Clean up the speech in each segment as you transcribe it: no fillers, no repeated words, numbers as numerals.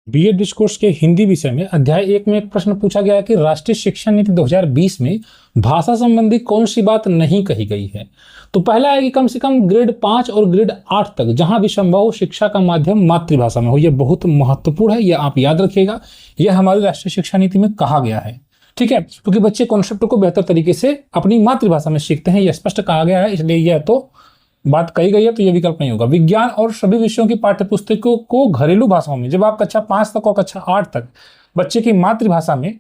BA discourse के हिंदी विषय में अध्याय 1 में एक प्रश्न पूछा गया है कि राष्ट्रीय शिक्षा नीति 2020 में भाषा संबंधी कौन सी बात नहीं कही गई है। तो पहला है कि कम से कम ग्रेड 5 और ग्रेड 8 तक जहां भी संभव हो शिक्षा का माध्यम मातृभाषा में हो। यह बहुत महत्वपूर्ण है, यह आप याद रखिएगा। यह हमारी राष्ट्रीय शिक्षा नीति में कहा गया है, ठीक है, क्योंकि बच्चे कॉन्सेप्ट को बेहतर तरीके से अपनी मातृभाषा में सीखते हैं, यह स्पष्ट कहा गया है, इसलिए यह तो बात कही गई है, तो यह विकल्प नहीं होगा। विज्ञान और सभी विषयों की पाठ्यपुस्तकों को घरेलू भाषाओं में, जब आप कक्षा 5 तक और कक्षा 8 तक बच्चे की मातृभाषा में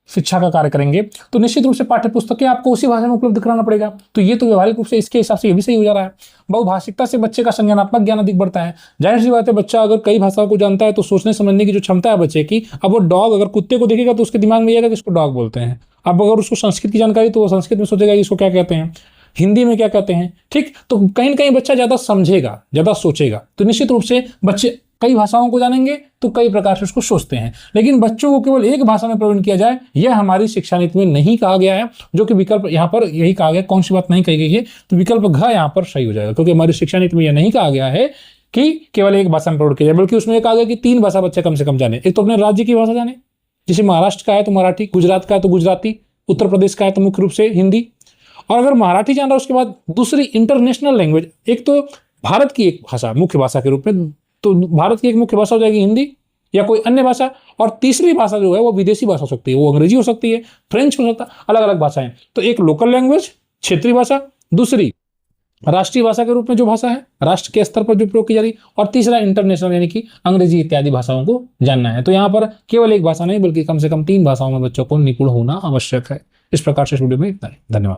शिक्षा का कार्य करेंगे तो निश्चित रूप से पाठ्यपुस्तकें आपको उसी भाषा में उपलब्ध कराना पड़ेगा। तो ये तो व्यवहारिक रूप से इसके हिसाब से ये भी सही हो जा रहा है। बहुभाषिकता से बच्चे का संज्ञानात्मक ज्ञान अधिक बढ़ता है। जाहिर सी बात है, बच्चा अगर कई भाषाओं को जानता है तो सोचने समझने की जो क्षमता है बच्चे की, अब वो डॉग अगर कुत्ते को देखेगा तो उसके दिमाग में आएगा कि इसको डॉग बोलते हैं। अब अगर उसको संस्कृत की जानकारी तो वो संस्कृत में सोचेगा इसको क्या कहते हैं, हिंदी में क्या कहते हैं, ठीक। तो कहीं ना कहीं बच्चा ज्यादा समझेगा, ज्यादा सोचेगा। तो निश्चित रूप से बच्चे कई भाषाओं को जानेंगे तो कई प्रकार से उसको सोचते हैं। लेकिन बच्चों को केवल एक भाषा में प्रवीण किया जाए, यह हमारी शिक्षा नीति में नहीं कहा गया है, जो कि विकल्प यहाँ पर यही कहा गया। कौन सी बात नहीं कही गई है, तो विकल्प घ यहाँ पर सही हो जाएगा, क्योंकि हमारी शिक्षा नीति में यह नहीं कहा गया है कि केवल एक भाषा में प्रवीण किया जाए, बल्कि उसमें यह कहा गया कि 3 भाषा बच्चे कम से कम जाने। एक तो अपने राज्य की भाषा जाने, जैसे महाराष्ट्र का है तो मराठी, गुजरात का है तो गुजराती, उत्तर प्रदेश का है तो मुख्य रूप से हिंदी। और अगर मराठी जान रहा है उसके बाद दूसरी इंटरनेशनल लैंग्वेज, एक तो भारत की एक भाषा मुख्य भाषा के रूप में, तो भारत की एक मुख्य भाषा हो जाएगी हिंदी या कोई अन्य भाषा, और तीसरी भाषा जो है वो विदेशी भाषा हो सकती है, वो अंग्रेजी हो सकती है, फ्रेंच हो सकता है, अलग अलग भाषाएं। तो एक लोकल लैंग्वेज क्षेत्रीय भाषा, दूसरी राष्ट्रीय भाषा के रूप में जो भाषा है राष्ट्र के स्तर पर जो प्रयोग की जा रही, और तीसरा इंटरनेशनल यानी कि अंग्रेजी इत्यादि भाषाओं को जानना है। तो यहाँ पर केवल एक भाषा नहीं बल्कि कम से कम 3 भाषाओं में बच्चों को निपुण होना आवश्यक है। इस प्रकार से वीडियो में इतना ही। धन्यवाद।